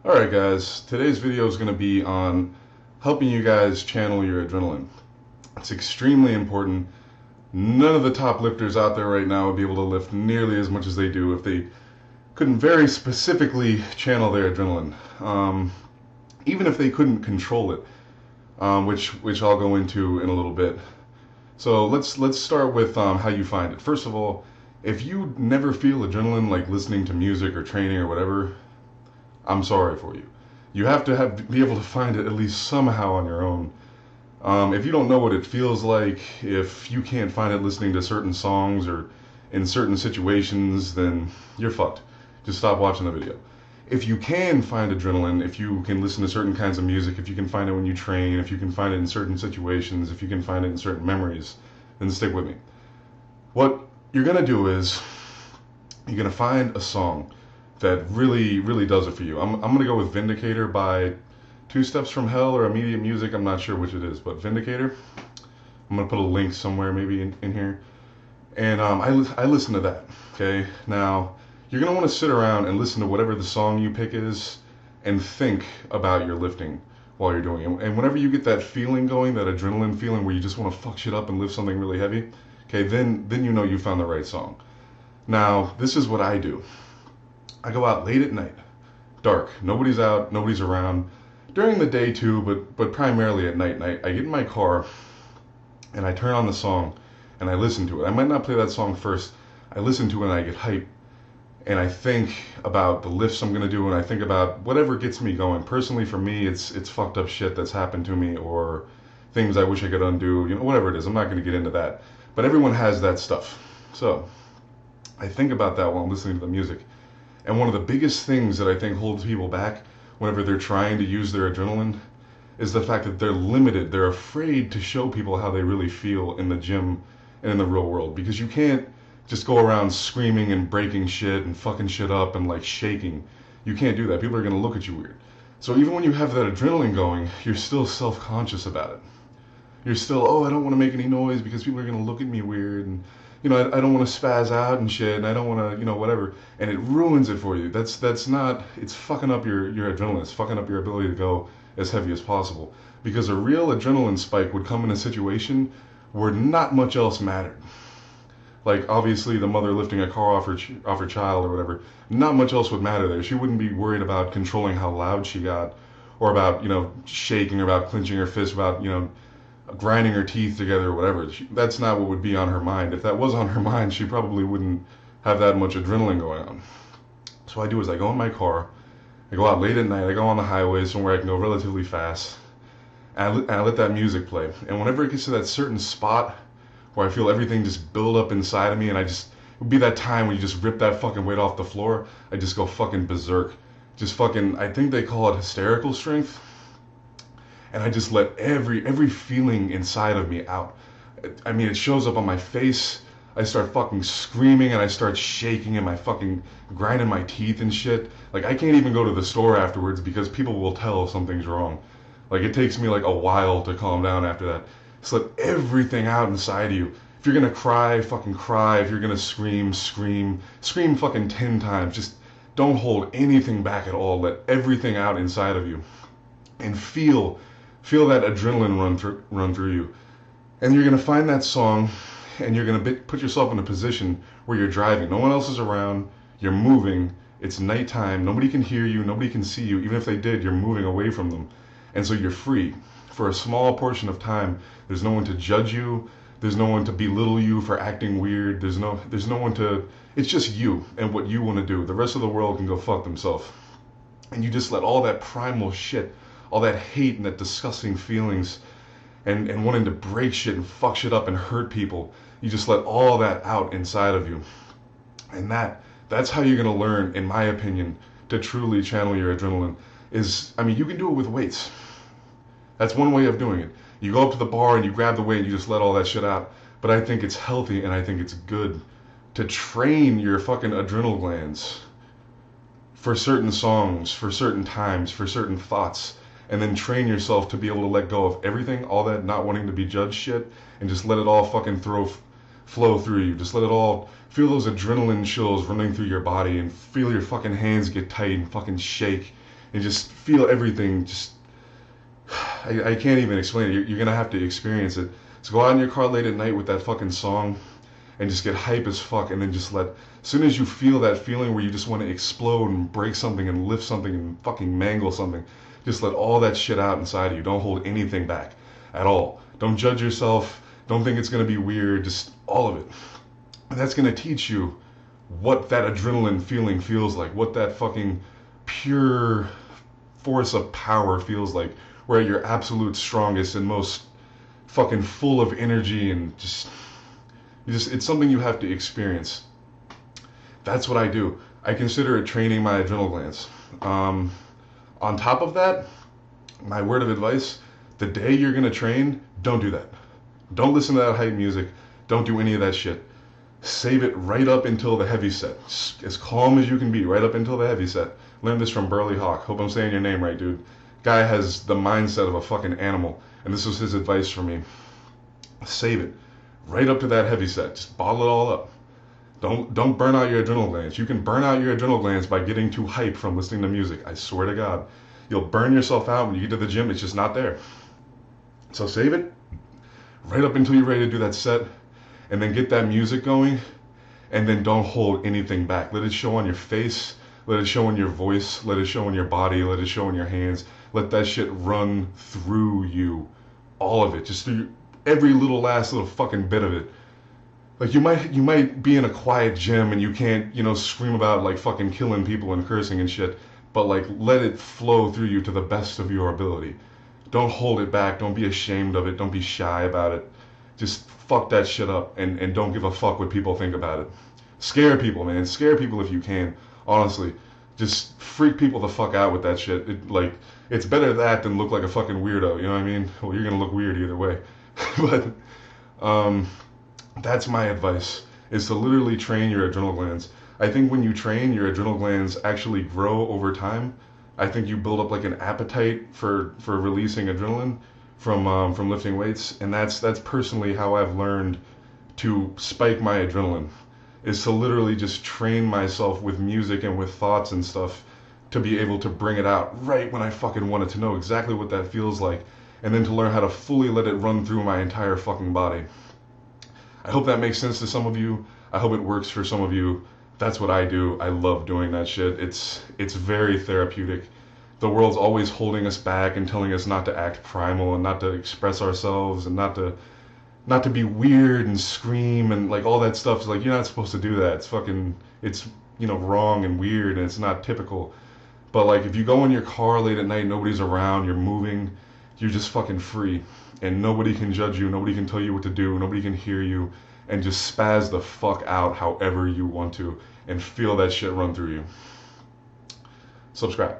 Alright guys, today's video is going to be on helping you guys channel your adrenaline. It's extremely important. None of the top lifters out there right now would be able to lift nearly as much as they do if they couldn't very specifically channel their adrenaline. Even if they couldn't control it, which I'll go into in a little bit. So let's start with how you find it. First of all, if you never feel adrenaline like listening to music or training or whatever, I'm sorry for you. You have to be able to find it at least somehow on your own. If you don't know what it feels like, if you can't find it listening to certain songs or in certain situations, then you're fucked. Just stop watching the video. If you can find adrenaline, if you can listen to certain kinds of music, if you can find it when you train, if you can find it in certain situations, if you can find it in certain memories, then stick with me. What you're going to do is you're going to find a song that really does it for you. I'm going to go with Vindicator by Two Steps from Hell or Immediate Music. I'm not sure which it is, but Vindicator. I'm going to put a link somewhere maybe in here. And I listen to that, okay? Now, you're going to want to sit around and listen to whatever the song you pick is and think about your lifting while you're doing it. And whenever you get that feeling going, that adrenaline feeling where you just want to fuck shit up and lift something really heavy, okay, then you know you found the right song. Now, this is what I do. I go out late at night, dark, nobody's out, nobody's around, during the day too, but primarily at night. I get in my car and I turn on the song and I listen to it. I might not play that song first. I listen to it and I get hype and I think about the lifts I'm gonna do and I think about whatever gets me going. Personally, for me, it's fucked up shit that's happened to me or things I wish I could undo, whatever it is. I'm not gonna get into that, but everyone has that stuff. So I think about that while I'm listening to the music. And one of the biggest things that I think holds people back whenever they're trying to use their adrenaline is the fact that they're limited. They're afraid to show people how they really feel in the gym and in the real world, because you can't just go around screaming and breaking shit and fucking shit up and like shaking. You can't do that. People are going to look at you weird. So even when you have that adrenaline going, you're still self-conscious about it. You're still, oh, I don't want to make any noise because people are going to look at me weird, and I don't want to spaz out and shit, and I don't want to, whatever. And it ruins it for you. That's not, it's fucking up your adrenaline. It's fucking up your ability to go as heavy as possible. Because a real adrenaline spike would come in a situation where not much else mattered. Like, obviously, the mother lifting a car off her child or whatever, not much else would matter there. She wouldn't be worried about controlling how loud she got, or about, shaking, or about clenching her fist, about, grinding her teeth together or whatever. That's not what would be on her mind. If that was on her mind, she probably wouldn't have that much adrenaline going on. So what I do is I go in my car, I go out late at night, I go on the highway somewhere I can go relatively fast, and I let that music play. And whenever it gets to that certain spot where I feel everything just build up inside of me, and it would be that time when you just rip that fucking weight off the floor, I just go fucking berserk. Just fucking, I think they call it hysterical strength. And I just let every feeling inside of me out. I mean, it shows up on my face. I start fucking screaming and I start shaking and my fucking grinding my teeth and shit. Like, I can't even go to the store afterwards because people will tell if something's wrong. Like, it takes me like a while to calm down after that. Just let everything out inside of you. If you're gonna cry, fucking cry. If you're gonna scream, scream. Scream fucking 10 times. Just don't hold anything back at all. Let everything out inside of you. And feel that adrenaline run through you. And you're going to find that song, and you're going to put yourself in a position where you're driving. No one else is around. You're moving. It's nighttime. Nobody can hear you. Nobody can see you. Even if they did, you're moving away from them. And so you're free. For a small portion of time, there's no one to judge you. There's no one to belittle you for acting weird. There's no one to... It's just you and what you want to do. The rest of the world can go fuck themselves. And you just let all that primal shit, all that hate and that disgusting feelings and wanting to break shit and fuck shit up and hurt people, you just let all that out inside of you. And that's how you're going to learn, in my opinion, to truly channel your adrenaline. You can do it with weights. That's one way of doing it. You go up to the bar and you grab the weight and you just let all that shit out. But I think it's healthy and I think it's good to train your fucking adrenal glands for certain songs, for certain times, for certain thoughts. And then train yourself to be able to let go of everything, all that not wanting to be judged shit, and just let it all fucking flow through you. Just let it all, feel those adrenaline chills running through your body, and feel your fucking hands get tight and fucking shake, and just feel everything. Just I can't even explain it. You're gonna have to experience it. So go out in your car late at night with that fucking song and just get hype as fuck, and then just let, as soon as you feel that feeling where you just want to explode and break something and lift something and fucking mangle something, just let all that shit out inside of you. Don't hold anything back at all. Don't judge yourself. Don't think it's gonna be weird. Just all of it. And that's gonna teach you what that adrenaline feeling feels like, what that fucking pure force of power feels like, where you're absolute strongest and most fucking full of energy, and just it's something you have to experience. That's what I do. I consider it training my adrenal glands. On top of that, my word of advice, the day you're gonna train, don't do that. Don't listen to that hype music. Don't do any of that shit. Save it right up until the heavy set. As calm as you can be, right up until the heavy set. Learn this from Burley Hawk. Hope I'm saying your name right, dude. Guy has the mindset of a fucking animal, and this was his advice for me. Save it right up to that heavy set. Just bottle it all up. Don't burn out your adrenal glands. You can burn out your adrenal glands by getting too hyped from listening to music. I swear to God. You'll burn yourself out when you get to the gym. It's just not there. So save it right up until you're ready to do that set, and then get that music going, and then don't hold anything back. Let it show on your face. Let it show in your voice. Let it show in your body. Let it show in your hands. Let that shit run through you. All of it. Just through every little last little fucking bit of it. Like you might be in a quiet gym and you can't, scream about like fucking killing people and cursing and shit, but like let it flow through you to the best of your ability. Don't hold it back. Don't be ashamed of it. Don't be shy about it. Just fuck that shit up, and don't give a fuck what people think about it. Scare people, man. Scare people if you can. Honestly, just freak people the fuck out with that shit. It's better that than look like a fucking weirdo. You know what I mean? Well, you're gonna look weird either way. But that's my advice, is to literally train your adrenal glands. I think when you train, your adrenal glands actually grow over time. I think you build up like an appetite for releasing adrenaline from lifting weights, and that's personally how I've learned to spike my adrenaline, is to literally just train myself with music and with thoughts and stuff to be able to bring it out right when I fucking want it, to know exactly what that feels like, and then to learn how to fully let it run through my entire fucking body. I hope that makes sense to some of you. I hope it works for some of you. That's what I do. I love doing that shit. It's very therapeutic. The world's always holding us back and telling us not to act primal and not to express ourselves and not to be weird and scream and like all that stuff. It's like, you're not supposed to do that. It's fucking, it's wrong and weird, and it's not typical. But like if you go in your car late at night, nobody's around, you're moving, you're just fucking free, and nobody can judge you, nobody can tell you what to do, nobody can hear you, and just spaz the fuck out however you want to and feel that shit run through you. Subscribe.